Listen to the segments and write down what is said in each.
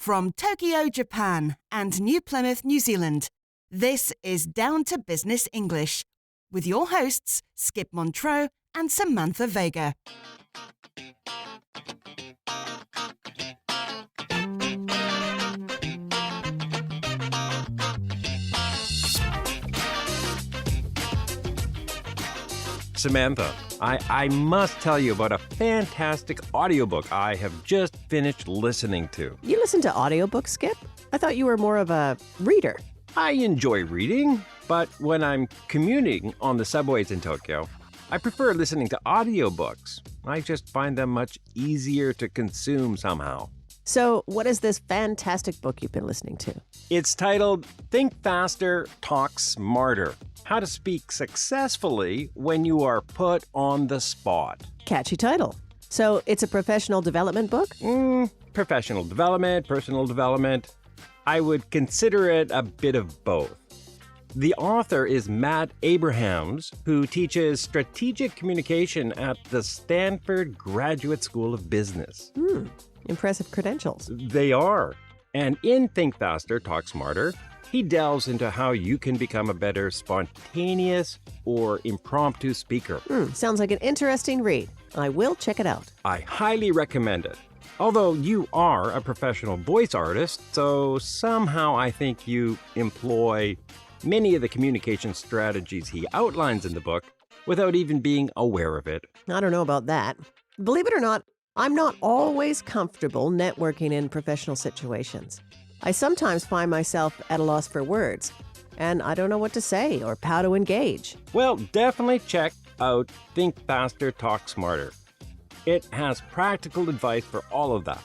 From Tokyo, Japan and New Plymouth, New Zealand, this is Down to Business English with your hosts, Skip Montreux and Samantha Vega. Samantha, I must tell you about a fantastic audiobook I have just finished listening to. You listen to audiobooks, Skip? I thought you were more of a reader. I enjoy reading, but when I'm commuting on the subways in Tokyo, I prefer listening to audiobooks. I just find them much easier to consume somehow. So, what is this fantastic book you've been listening to? It's titled Think Faster, Talk Smarter. How to Speak Successfully When You Are Put on the Spot. Catchy title. So, it's a professional development book? Professional development, personal development. I would consider it a bit of both. The author is Matt Abrahams, who teaches strategic communication at the Stanford Graduate School of Business. Impressive credentials. They are. And in Think Faster, Talk Smarter, he delves into how you can become a better spontaneous or impromptu speaker. Sounds like an interesting read. I will check it out. I highly recommend it. Although you are a professional voice artist, so somehow I think you employ many of the communication strategies he outlines in the book without even being aware of it. I don't know about that. Believe it or not, I'm not always comfortable networking in professional situations. I sometimes find myself at a loss for words, and I don't know what to say or how to engage. Well, definitely check out Think Faster, Talk Smarter. It has practical advice for all of that.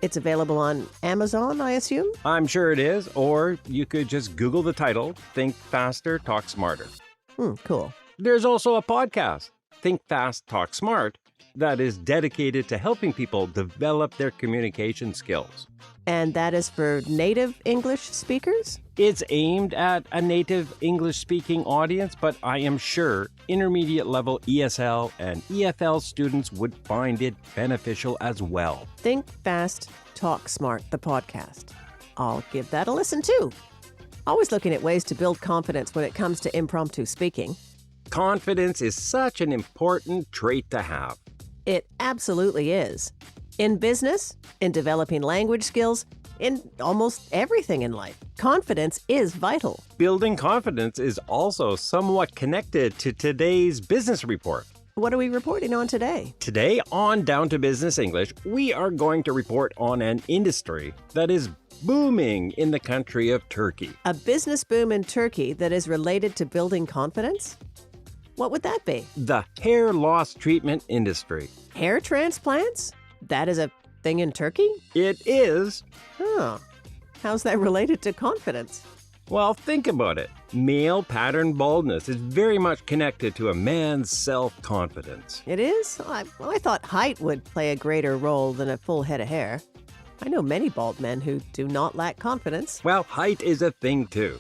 It's available on Amazon, I assume? I'm sure it is, or you could just Google the title, Think Faster, Talk Smarter. Cool. There's also a podcast, Think Fast, Talk Smart, that is dedicated to helping people develop their communication skills. And that is for native English speakers? It's aimed at a native English-speaking audience, but I am sure intermediate-level ESL and EFL students would find it beneficial as well. Think Fast, Talk Smart, the podcast. I'll give that a listen too. Always looking at ways to build confidence when it comes to impromptu speaking. Confidence is such an important trait to have. It absolutely is. In business, in developing language skills, in almost everything in life, confidence is vital. Building confidence is also somewhat connected to today's business report. What are we reporting on today? Today on Down to Business English, we are going to report on an industry that is booming in the country of Turkey. A business boom in Turkey that is related to building confidence? What would that be? The hair loss treatment industry. Hair transplants? That is a thing in Turkey? It is. How's that related to confidence? Well, think about it. Male pattern baldness is very much connected to a man's self-confidence. It is? I thought height would play a greater role than a full head of hair. I know many bald men who do not lack confidence. Well, height is a thing too.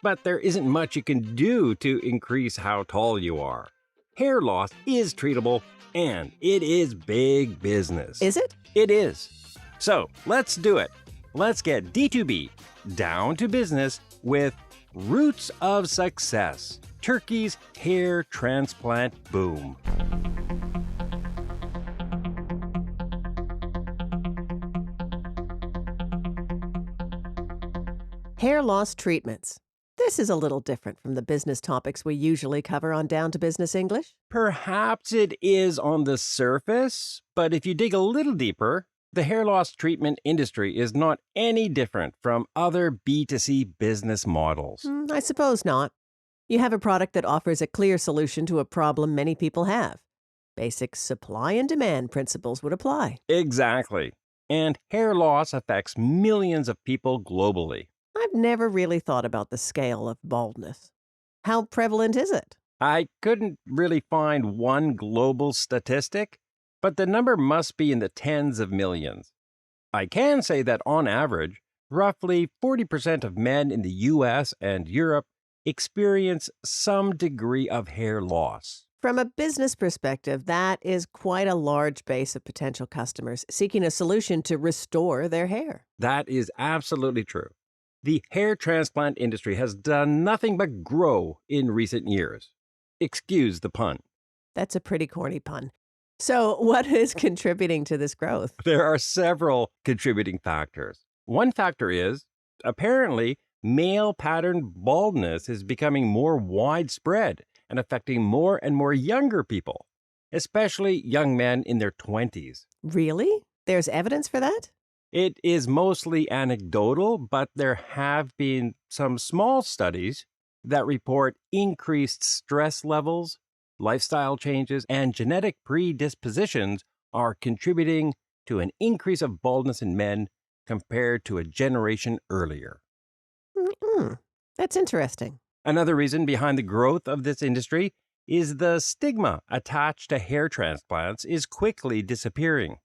But there isn't much you can do to increase how tall you are. Hair loss is treatable, and it is big business. Is it? It is. So let's do it. Let's get D2B, down to business, with Roots of Success, Turkey's hair transplant boom. Hair loss treatments. This is a little different from the business topics we usually cover on Down to Business English. Perhaps it is on the surface, but if you dig a little deeper, the hair loss treatment industry is not any different from other B2C business models. I suppose not. You have a product that offers a clear solution to a problem many people have. Basic supply and demand principles would apply. Exactly. And hair loss affects millions of people globally. I've never really thought about the scale of baldness. How prevalent is it? I couldn't really find one global statistic, but the number must be in the tens of millions. I can say that on average, roughly 40% of men in the US and Europe experience some degree of hair loss. From a business perspective, that is quite a large base of potential customers seeking a solution to restore their hair. That is absolutely true. The hair transplant industry has done nothing but grow in recent years. Excuse the pun. That's a pretty corny pun. So, what is contributing to this growth? There are several contributing factors. One factor is, apparently, male pattern baldness is becoming more widespread and affecting more and more younger people, especially young men in their 20s. Really? There's evidence for that? It is mostly anecdotal, but there have been some small studies that report increased stress levels, lifestyle changes, and genetic predispositions are contributing to an increase of baldness in men compared to a generation earlier. That's interesting. Another reason behind the growth of this industry is the stigma attached to hair transplants is quickly disappearing.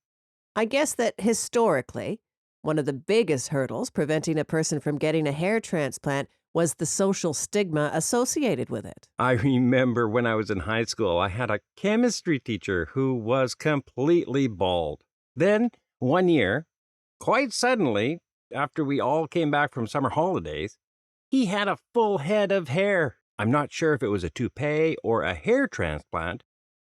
I guess that historically, one of the biggest hurdles preventing a person from getting a hair transplant was the social stigma associated with it. I remember when I was in high school, I had a chemistry teacher who was completely bald. Then, one year, quite suddenly, after we all came back from summer holidays, he had a full head of hair. I'm not sure if it was a toupee or a hair transplant,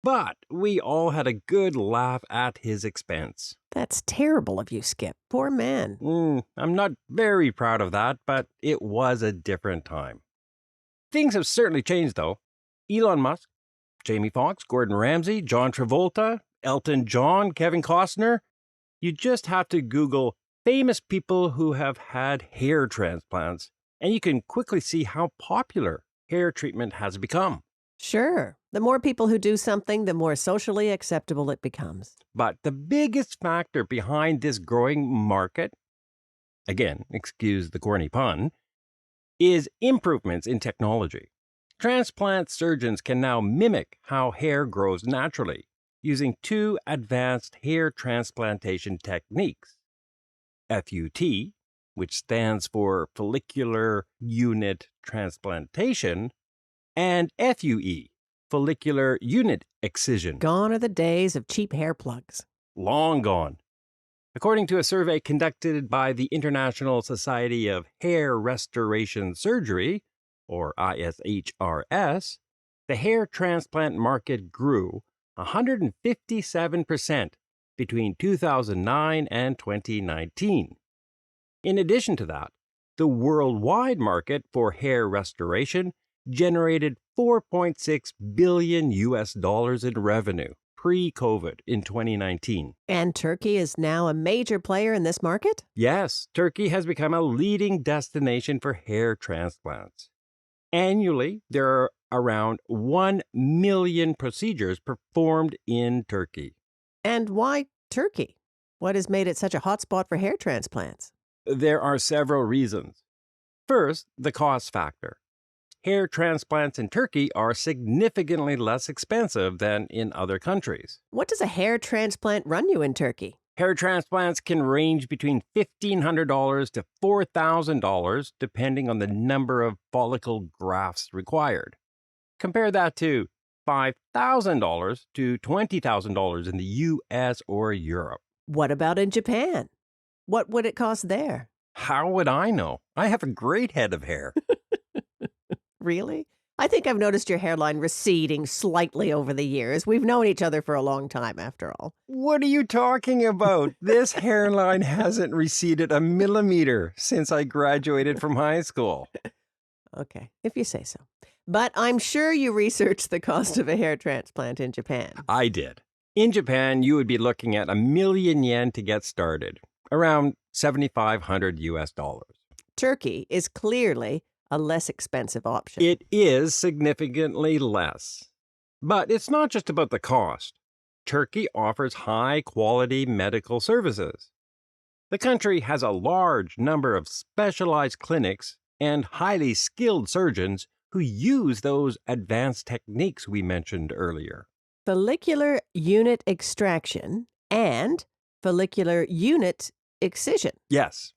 but we all had a good laugh at his expense. That's terrible of you, Skip. Poor man. I'm not very proud of that, but it was a different time. Things have certainly changed, though. Elon Musk, Jamie Foxx, Gordon Ramsay, John Travolta, Elton John, Kevin Costner. You just have to Google famous people who have had hair transplants, and you can quickly see how popular hair treatment has become. Sure. The more people who do something, the more socially acceptable it becomes. But the biggest factor behind this growing market, again, excuse the corny pun, is improvements in technology. Transplant surgeons can now mimic how hair grows naturally using two advanced hair transplantation techniques. FUT, which stands for follicular unit transplantation, and FUE, follicular unit excision. Gone are the days of cheap hair plugs. Long gone. According to a survey conducted by the International Society of Hair Restoration Surgery, or ISHRS, the hair transplant market grew 157% between 2009 and 2019. In addition to that, the worldwide market for hair restoration generated $4.6 billion in revenue pre-COVID in 2019. And Turkey is now a major player in this market? Yes, Turkey has become a leading destination for hair transplants. Annually, there are around 1 million procedures performed in Turkey. And why Turkey? What has made it such a hotspot for hair transplants? There are several reasons. First, the cost factor. Hair transplants in Turkey are significantly less expensive than in other countries. What does a hair transplant run you in Turkey? Hair transplants can range between $1,500 to $4,000 depending on the number of follicle grafts required. Compare that to $5,000 to $20,000 in the US or Europe. What about in Japan? What would it cost there? How would I know? I have a great head of hair. Really? I think I've noticed your hairline receding slightly over the years. We've known each other for a long time, after all. What are you talking about? This hairline hasn't receded a millimeter since I graduated from high school. Okay, if you say so. But I'm sure you researched the cost of a hair transplant in Japan. I did. In Japan, you would be looking at $1,000,000 to get started, around $7,500 US. Turkey is clearly a less expensive option. It is significantly less. But it's not just about the cost. Turkey offers high-quality medical services. The country has a large number of specialized clinics and highly skilled surgeons who use those advanced techniques we mentioned earlier. Follicular unit extraction and follicular unit excision. Yes.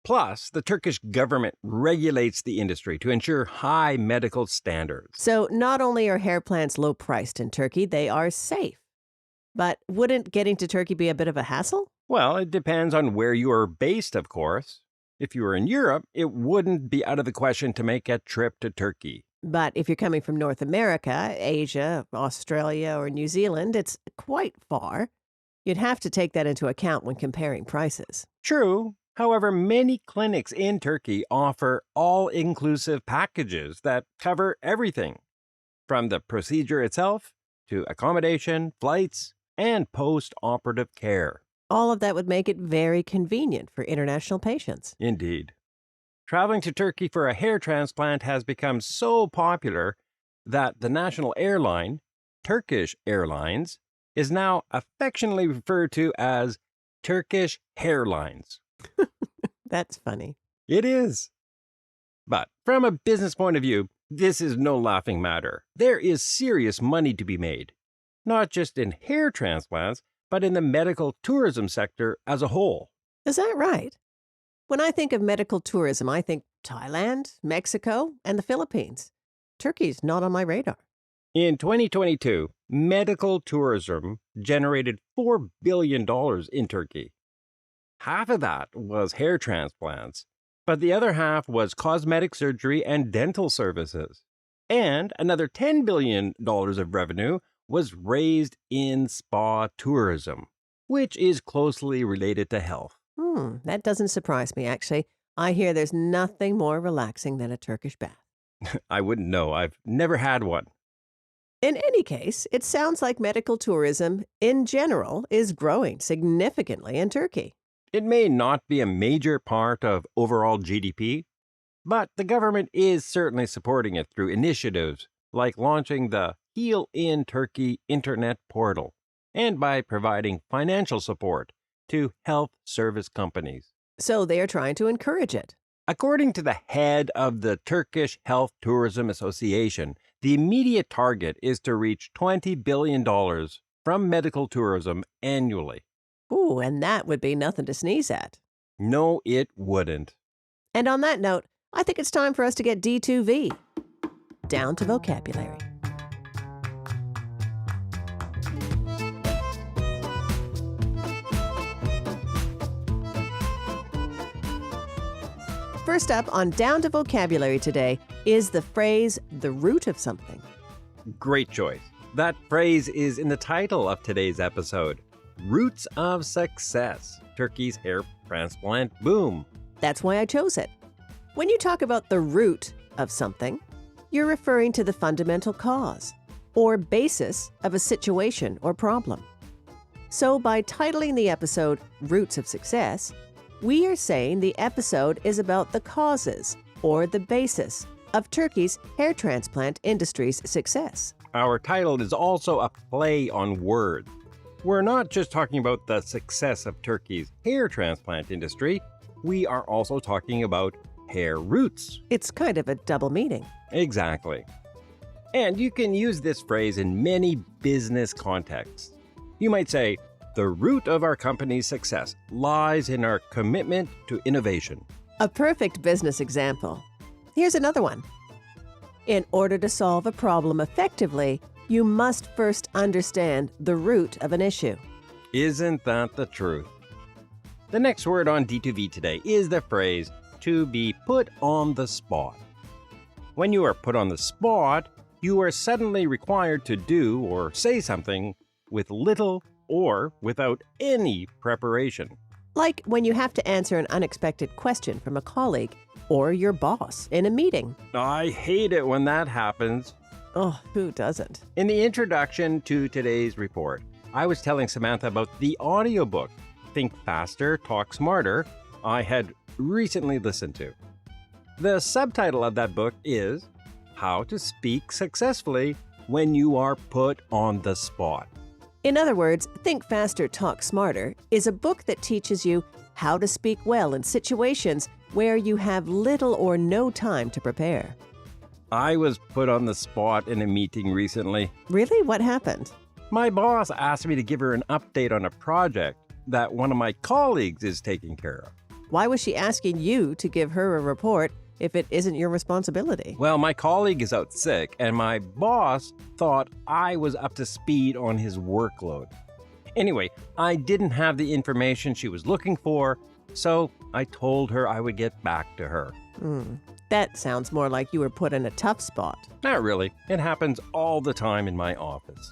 Plus, the Turkish government regulates the industry to ensure high medical standards. So not only are hair plants low priced in Turkey, they are safe. But wouldn't getting to Turkey be a bit of a hassle? Well, it depends on where you are based, of course. If you were in Europe, it wouldn't be out of the question to make a trip to Turkey. But if you're coming from North America, Asia, Australia, or New Zealand, it's quite far. You'd have to take that into account when comparing prices. True. However, many clinics in Turkey offer all-inclusive packages that cover everything, from the procedure itself to accommodation, flights, and post-operative care. All of that would make it very convenient for international patients. Indeed. Traveling to Turkey for a hair transplant has become so popular that the national airline, Turkish Airlines, is now affectionately referred to as Turkish Hairlines. That's funny. It is. But from a business point of view, this is no laughing matter. There is serious money to be made, not just in hair transplants, but in the medical tourism sector as a whole. Is that right? When I think of medical tourism, I think Thailand, Mexico, and the Philippines. Turkey's not on my radar. In 2022, medical tourism generated $4 billion in Turkey. Half of that was hair transplants, but the other half was cosmetic surgery and dental services. And another $10 billion of revenue was raised in spa tourism, which is closely related to health. That doesn't surprise me, actually. I hear there's nothing more relaxing than a Turkish bath. I wouldn't know. I've never had one. In any case, it sounds like medical tourism, in general, is growing significantly in Turkey. It may not be a major part of overall GDP, but the government is certainly supporting it through initiatives like launching the Heal in Turkey internet portal and by providing financial support to health service companies. So they are trying to encourage it. According to the head of the Turkish Health Tourism Association, the immediate target is to reach $20 billion from medical tourism annually. Ooh, and that would be nothing to sneeze at. No, it wouldn't. And on that note, I think it's time for us to get D2V. Down to vocabulary. First up on Down to Vocabulary today is the phrase, the root of something. Great choice. That phrase is in the title of today's episode. Roots of Success, Turkey's hair transplant boom. That's why I chose it. When you talk about the root of something, you're referring to the fundamental cause or basis of a situation or problem. So by titling the episode Roots of Success, we are saying the episode is about the causes or the basis of Turkey's hair transplant industry's success. Our title is also a play on words. We're not just talking about the success of Turkey's hair transplant industry, we are also talking about hair roots. It's kind of a double meaning. Exactly. And you can use this phrase in many business contexts. You might say, the root of our company's success lies in our commitment to innovation. A perfect business example. Here's another one. In order to solve a problem effectively, you must first understand the root of an issue. Isn't that the truth? The next word on D2V today is the phrase, to be put on the spot. When you are put on the spot, you are suddenly required to do or say something with little or without any preparation. Like when you have to answer an unexpected question from a colleague or your boss in a meeting. I hate it when that happens. Oh, who doesn't? In the introduction to today's report, I was telling Samantha about the audiobook, Think Faster, Talk Smarter, I had recently listened to. The subtitle of that book is How to Speak Successfully When You Are Put on the Spot. In other words, Think Faster, Talk Smarter is a book that teaches you how to speak well in situations where you have little or no time to prepare. I was put on the spot in a meeting recently. Really? What happened? My boss asked me to give her an update on a project that one of my colleagues is taking care of. Why was she asking you to give her a report if it isn't your responsibility? Well, my colleague is out sick, and my boss thought I was up to speed on his workload. Anyway, I didn't have the information she was looking for, so I told her I would get back to her. That sounds more like you were put in a tough spot. Not really. It happens all the time in my office.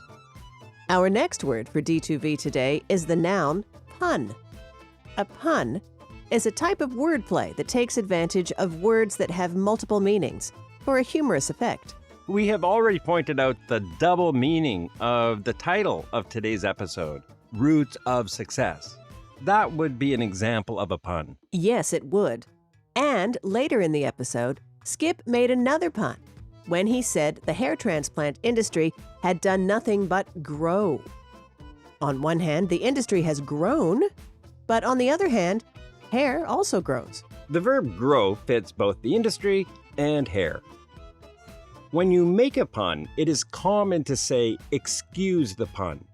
Our next word for D2V today is the noun pun. A pun is a type of wordplay that takes advantage of words that have multiple meanings for a humorous effect. We have already pointed out the double meaning of the title of today's episode, Roots of Success. That would be an example of a pun. Yes, it would. And later in the episode, Skip made another pun when he said the hair transplant industry had done nothing but grow. On one hand, the industry has grown, but on the other hand, hair also grows. The verb grow fits both the industry and hair. When you make a pun, it is common to say, excuse the pun.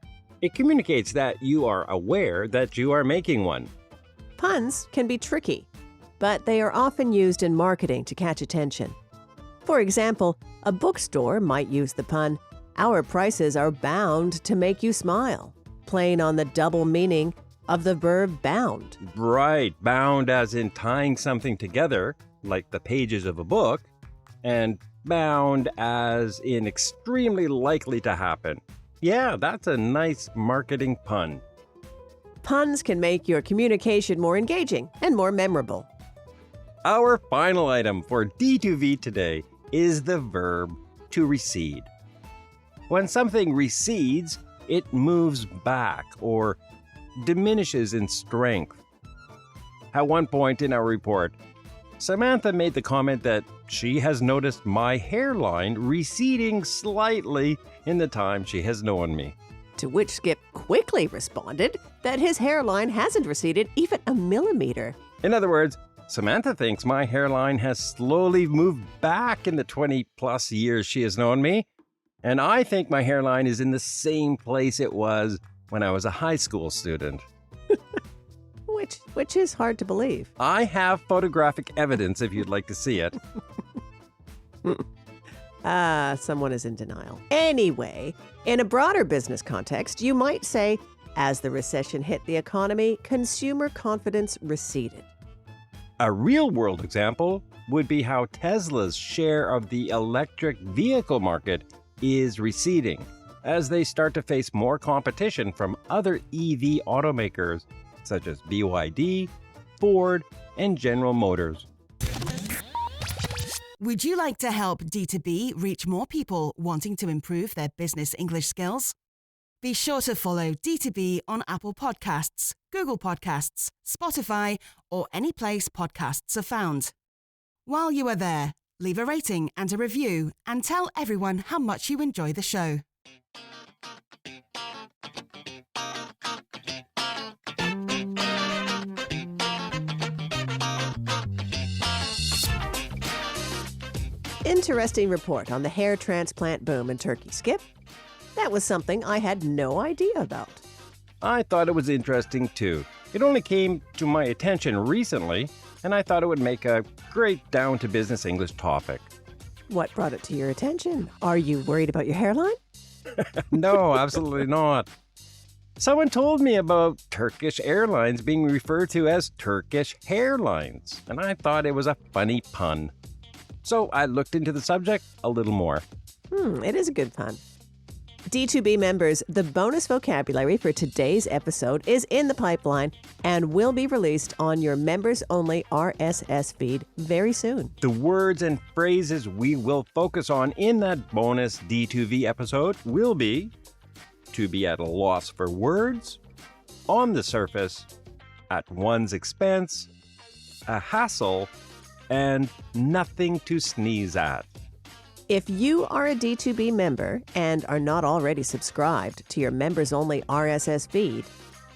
It communicates that you are aware that you are making one. Puns can be tricky, but they are often used in marketing to catch attention. For example, a bookstore might use the pun, "Our prices are bound to make you smile," playing on the double meaning of the verb bound. Right, bound as in tying something together, like the pages of a book, and bound as in extremely likely to happen. Yeah, that's a nice marketing pun. Puns can make your communication more engaging and more memorable. Our final item for D2V today is the verb to recede. When something recedes, it moves back or diminishes in strength. At one point in our report, Samantha made the comment that she has noticed my hairline receding slightly in the time she has known me. To which Skip quickly responded that his hairline hasn't receded even a millimeter. In other words, Samantha thinks my hairline has slowly moved back in the 20-plus years she has known me, and I think my hairline is in the same place it was when I was a high school student. Which is hard to believe. I have photographic evidence if you'd like to see it. Someone is in denial. Anyway, in a broader business context, you might say, as the recession hit the economy, consumer confidence receded. A real-world example would be how Tesla's share of the electric vehicle market is receding as they start to face more competition from other EV automakers such as BYD, Ford, and General Motors. Would you like to help D2B reach more people wanting to improve their business English skills? Be sure to follow D2B on Apple Podcasts, Google Podcasts, Spotify, or any place podcasts are found. While you are there, leave a rating and a review and tell everyone how much you enjoy the show. Interesting report on the hair transplant boom in Turkey, Skip. That was something I had no idea about. I thought it was interesting too. It only came to my attention recently, and I thought it would make a great down-to-business English topic. What brought it to your attention? Are you worried about your hairline? No, absolutely not. Someone told me about Turkish Airlines being referred to as Turkish hairlines, and I thought it was a funny pun. So I looked into the subject a little more. It is a good pun. D2B members, the bonus vocabulary for today's episode is in the pipeline and will be released on your members-only RSS feed very soon. The words and phrases we will focus on in that bonus D2V episode will be to be at a loss for words, on the surface, at one's expense, a hassle, and nothing to sneeze at. If you are a D2B member and are not already subscribed to your members-only RSS feed,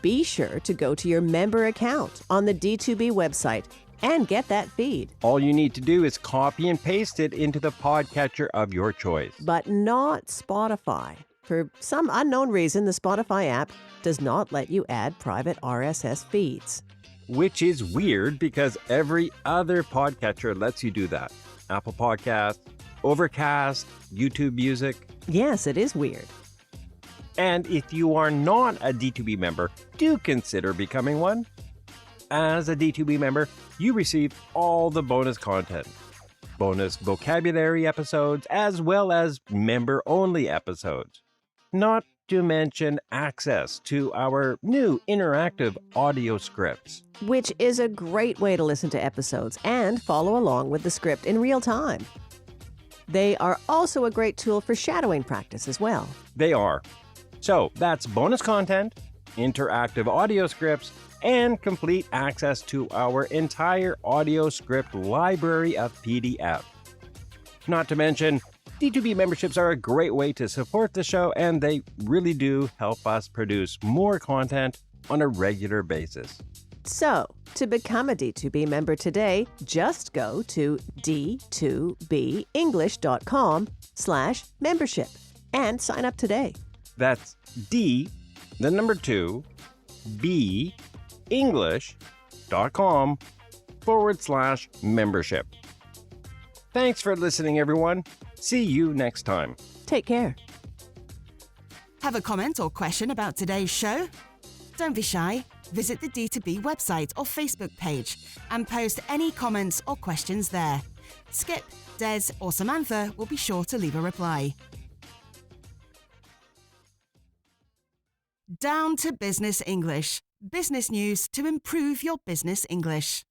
be sure to go to your member account on the D2B website and get that feed. All you need to do is copy and paste it into the podcatcher of your choice. But not Spotify. For some unknown reason, the Spotify app does not let you add private RSS feeds. which is weird because every other podcatcher lets you do that. Apple Podcasts, Overcast, YouTube Music. Yes, it is weird. And if you are not a D2B member, do consider becoming one. As a D2B member, you receive all the bonus content, bonus vocabulary episodes, as well as member-only episodes. Not to mention access to our new interactive audio scripts. Which is a great way to listen to episodes and follow along with the script in real time. They are also a great tool for shadowing practice as well. They are. So that's bonus content, interactive audio scripts, and complete access to our entire audio script library of PDF. Not to mention, D2B memberships are a great way to support the show, and they really do help us produce more content on a regular basis. So, to become a D2B member today, just go to d2benglish.com/membership and sign up today. That's d2benglish.com/membership. Thanks for listening, everyone. See you next time. Take care. Have a comment or question about today's show? Don't be shy. Visit the D2B website or Facebook page and post any comments or questions there. Skip, Des, or Samantha will be sure to leave a reply. Down to Business English. Business news to improve your business English.